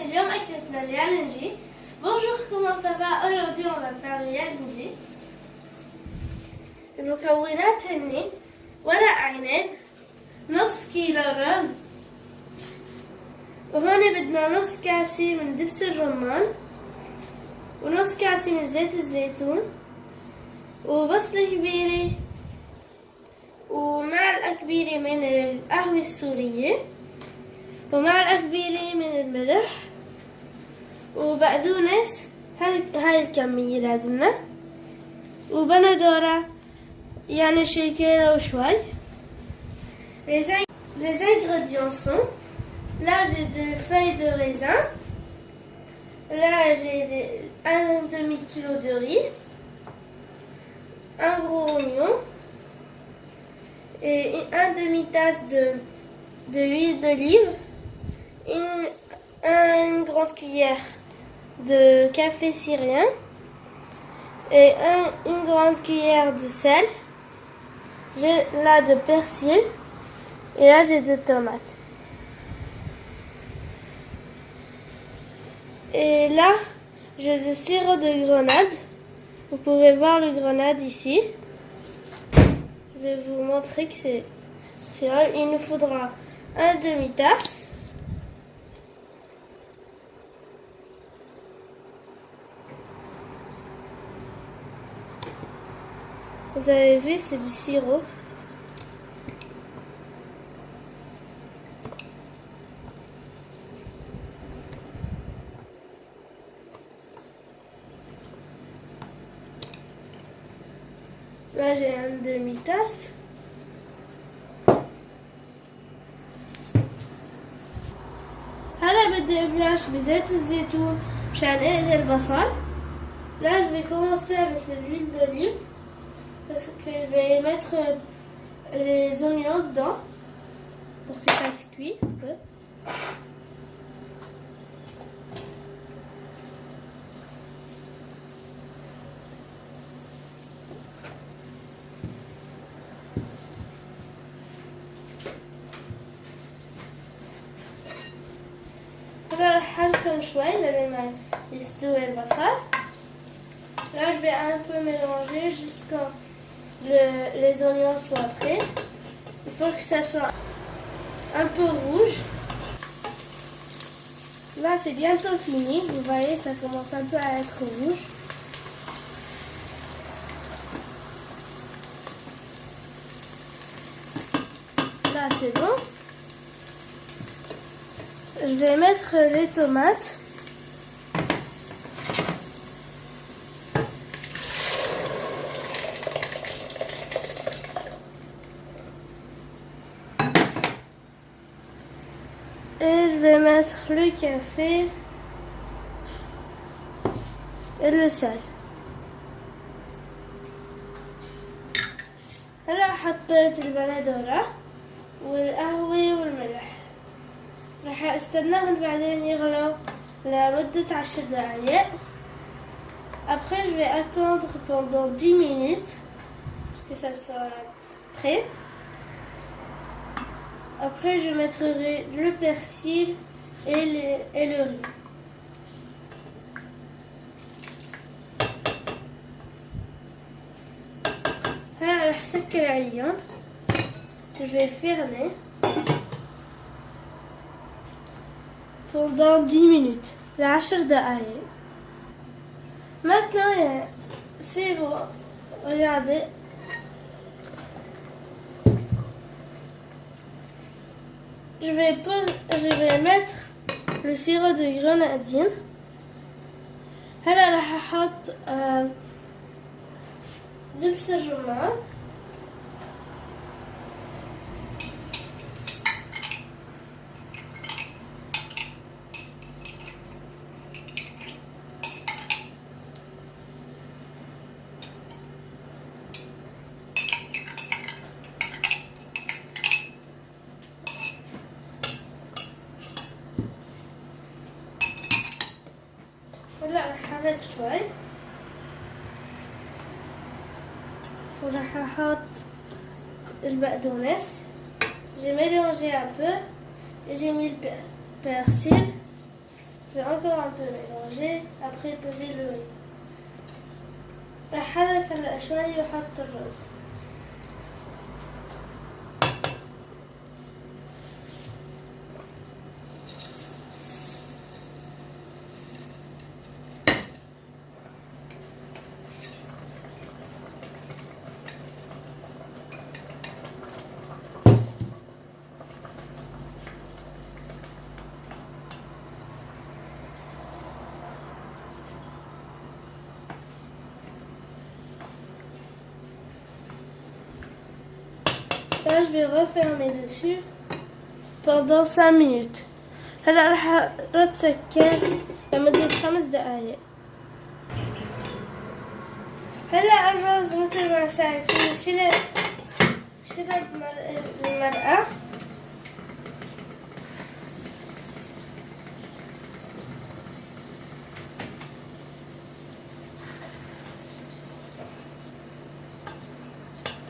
اليوم أكلتنا اليالنجي. Bonjour, comment ça va? Aujourd'hui on va faire اليالنجي. المكونات هني ورق عنب، نص كيلو رز، وهون بدنا نص كاسة من دبس الرمان، ونص كاسة من زيت الزيتون، وبصلة كبيرة، ومعلقة كبيرة من القهوة السورية، ومعلقة كبيرة من الملح، وبقدونس هاي الكمية لازمنا، وبندورة يعني شي كيلو وشوي. Les ingrédients sont: là j'ai des feuilles de raisin, là j'ai un demi-kilo de riz, un gros oignon et un demi-tasse de huile d'olive, une grande cuillère de café syrien et une grande cuillère de sel. J'ai là de persil et là j'ai des tomates. Et là j'ai du sirop de grenade. Vous pouvez voir le grenade ici. Je vais vous montrer que c'est vrai. Il nous faudra un demi-tasse. Vous avez vu, c'est du sirop. Là, j'ai une demi-tasse. هلا بدي أبلش بزيت الزيتون مشان أقلي البصل. Là, je vais commencer avec l'huile d'olive parce que je vais mettre les oignons dedans pour que ça se cuise un peu. حركهم شوي لما يستوي البصل. Là je vais un peu mélanger jusqu'à les oignons soient prêts. Il faut que ça soit un peu rouge. Là c'est bientôt fini, vous voyez ça commence un peu à être rouge. Là c'est bon. Je vais mettre les tomates. Et je vais mettre le café et le sel. هلا حطيت البندورة والقهوة والملح. راح استناهم بعدين يغلوا لمدة 10 دقايق. Après je vais attendre pendant 10 minutes que ça soit prêt. Après je mettrai le persil et le riz. هلا راح سكر عليهم. Je vais fermer pendant 10 minutes, 10 دقايق. Maintenant, c'est bon. Regardez. Je vais mettre le sirop de grenadine. هلا راح احط دبس الرمان. هلا راح احرك شوي وراح احط البقدونس. J'ai mélangé un peu et j'ai mis le persil Je vais encore un peu mélanger. Après peser le riz. أحرك هلا شوي وأحط الرز. Là, je vais refermer dessus pendant 5 minutes. هلا راح اتسكر لمدة 5 دقايق. هلا الرز مثل ما شايفين شرب المرقة.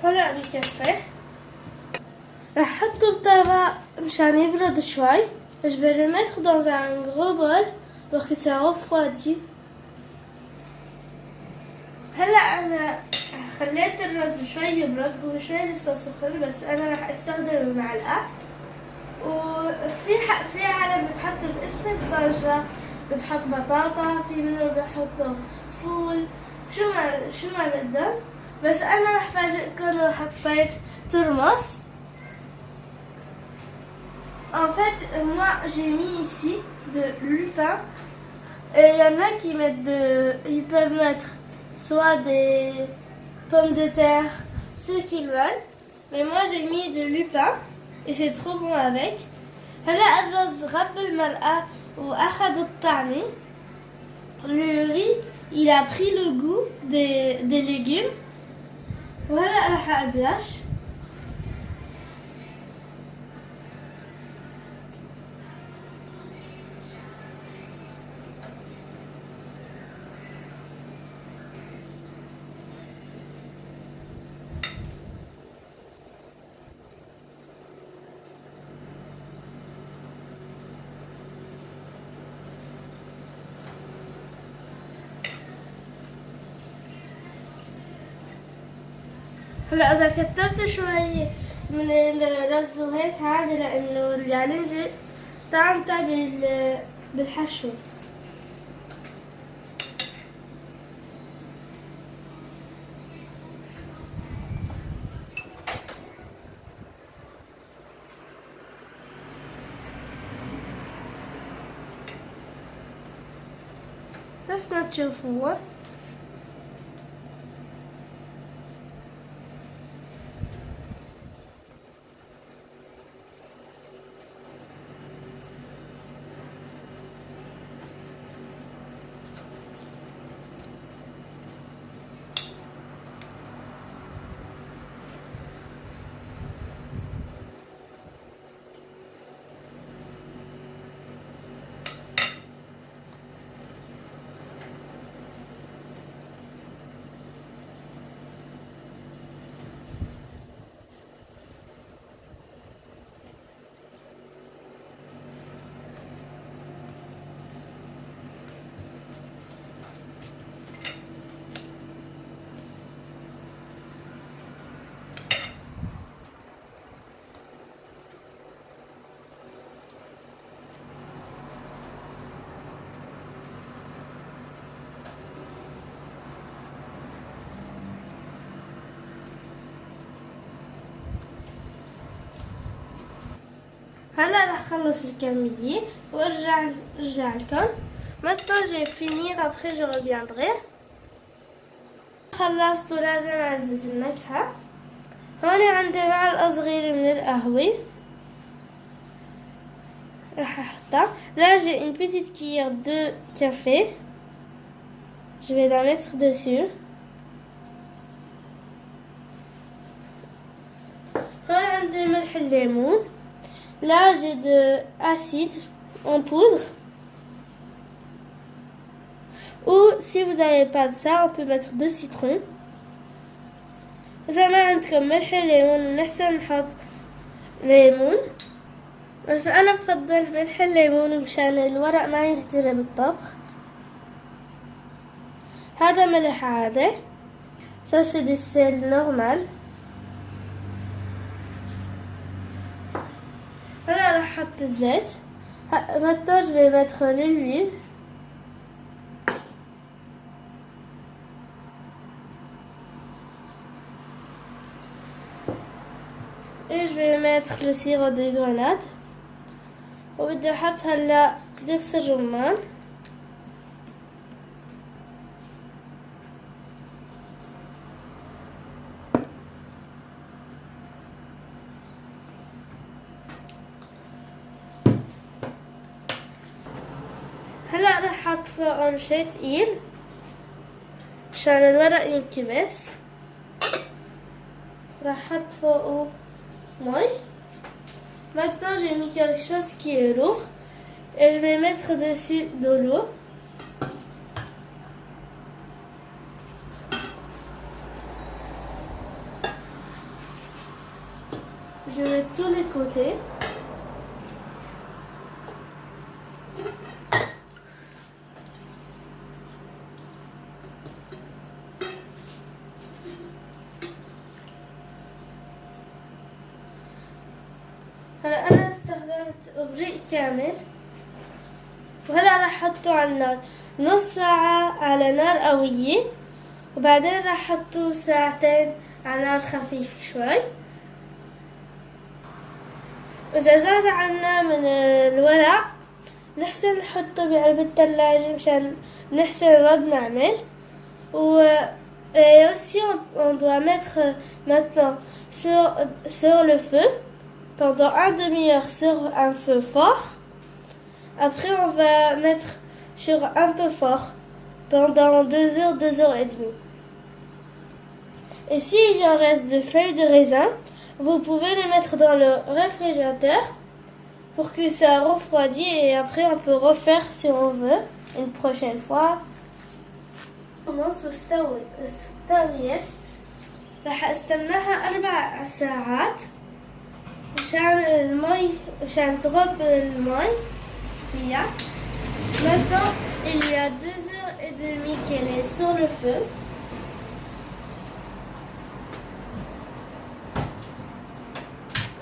هلا بكفي. راح احطه بطبق مشان يبرد شوي. Je vais le mettre dans un gros bol pour que ça refroidisse. هلا انا خليت الرز شوي يبرد، هو شوي لسه سخن، بس انا راح استخدم المعلقة. في عالم بتحط باسم الطنجرة، بتحط بطاطا، في منهم بحطوا فول، شو ما بدهم. بس انا راح فاجئكم وحطيت ترمس. En fait, moi j'ai mis ici de lupin. Et il y en a qui mettent ils peuvent mettre soit des pommes de terre, ceux qu'ils veulent. Mais moi j'ai mis de lupin et c'est trop bon avec. هلا الرز غب المرقة وأخذ الطعمة. Le riz, il a pris le goût des légumes. وهلا راح أبلش. هلا اذا كترت شوي من الرز وهيك عادي، لانه يعني يجي طعمته بالحشو. بس تشوفوه. هلا راح اخلص الكمية وارجع لكم. Maintenant je vais finir, après je reviendrai. خلصت ولازم اعزز النكهة. هون عندي معلقة صغيرة من القهوة راح احطها. Là j'ai une petite cuillère de café. Je vais la mettre dessus. هون عندي ملح الليمون. Là, j'ai de l'acide en poudre. Ou si vous n'avez pas de ça, on peut mettre de citron. إذا ما عندكم ملح الليمون نحسن نحط ليمون. بس أنا بفضل ملح الليمون مشان الورق ما يهتري بالطبخ. هذا ملح عادي. Ça c'est du sel normal. هلا راح أحط الزيت. Maintenant je vais mettre l'huile. Et je vais mettre le sirop de grenade. وبدي أحط هلا دبس الرمان. هلا راح أحط فوقهم شي تقيل مشان الورق ينكبس. راح أحط فوقه مي. Maintenant j'ai mis quelque chose qui est lourd et je vais mettre dessus de l'eau. Je mets tous les côtés. هلا أنا استخدمت إبريق كامل وهلا راح أحطه على النار نص ساعة على نار قوية وبعدين راح أحطه ساعتين على نار خفيفة شوي. وإذا زاد عنا من الورق نحسن نحطه بقلب الثلاجة مشان نحسن نرد نعمل. Et aussi on doit mettre maintenant sur le feu pendant une demi-heure sur un feu fort. Après on va mettre sur un peu fort pendant 2 heures, 2 heures et demie. Et s'il y en reste de feuilles de raisin, vous pouvez les mettre dans le réfrigérateur pour que ça refroidisse et après on peut refaire si on veut une prochaine fois. خلاص استويت. راح استناها 4 ساعات مشان تغب المي فيها. Maintenant il y a 2 heures et demie qu'elle est sur le feu.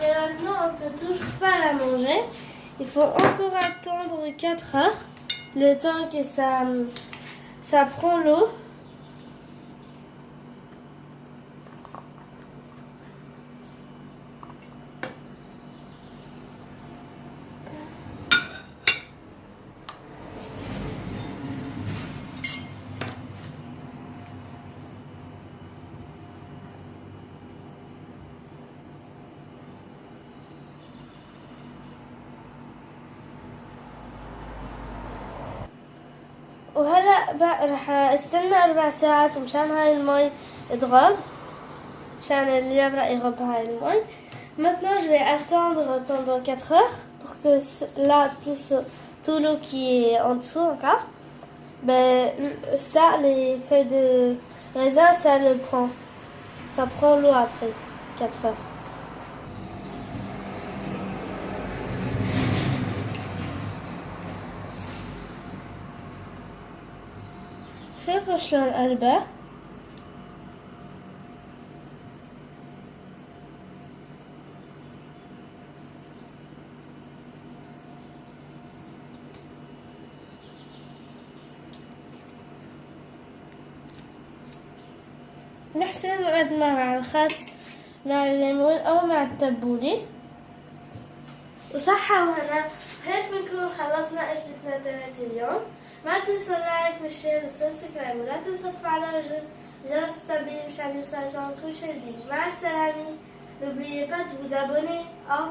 Et maintenant on peut toujours pas la manger. Il faut encore attendre 4 heures, le temps que ça prend l'eau. وهلا بقى راح استنى 4 ساعات مشان هاي المي تغب مشان اليابرق يغب هاي المي. Maintenant je vais attendre pendant 4 heures pour que là tout l'eau qui est en dessous encore, ben ça les feuilles de raisin ça prend l'eau après 4 heures. شوفوا شلون قلبه. نحسن نقعد مع الخس مع الليمون أو مع التبولة. وصحة وهنا. هيك بنكون خلصنا أكلتنا تبعت اليوم. ما تنسوا اللايك والشير والسبسكرايب ولا تنسوا تفعلوا جرس التنبيه مشان يوصلكم كل شي جديد. مع السلامة. N'oubliez pas de vous abonner. Au revoir.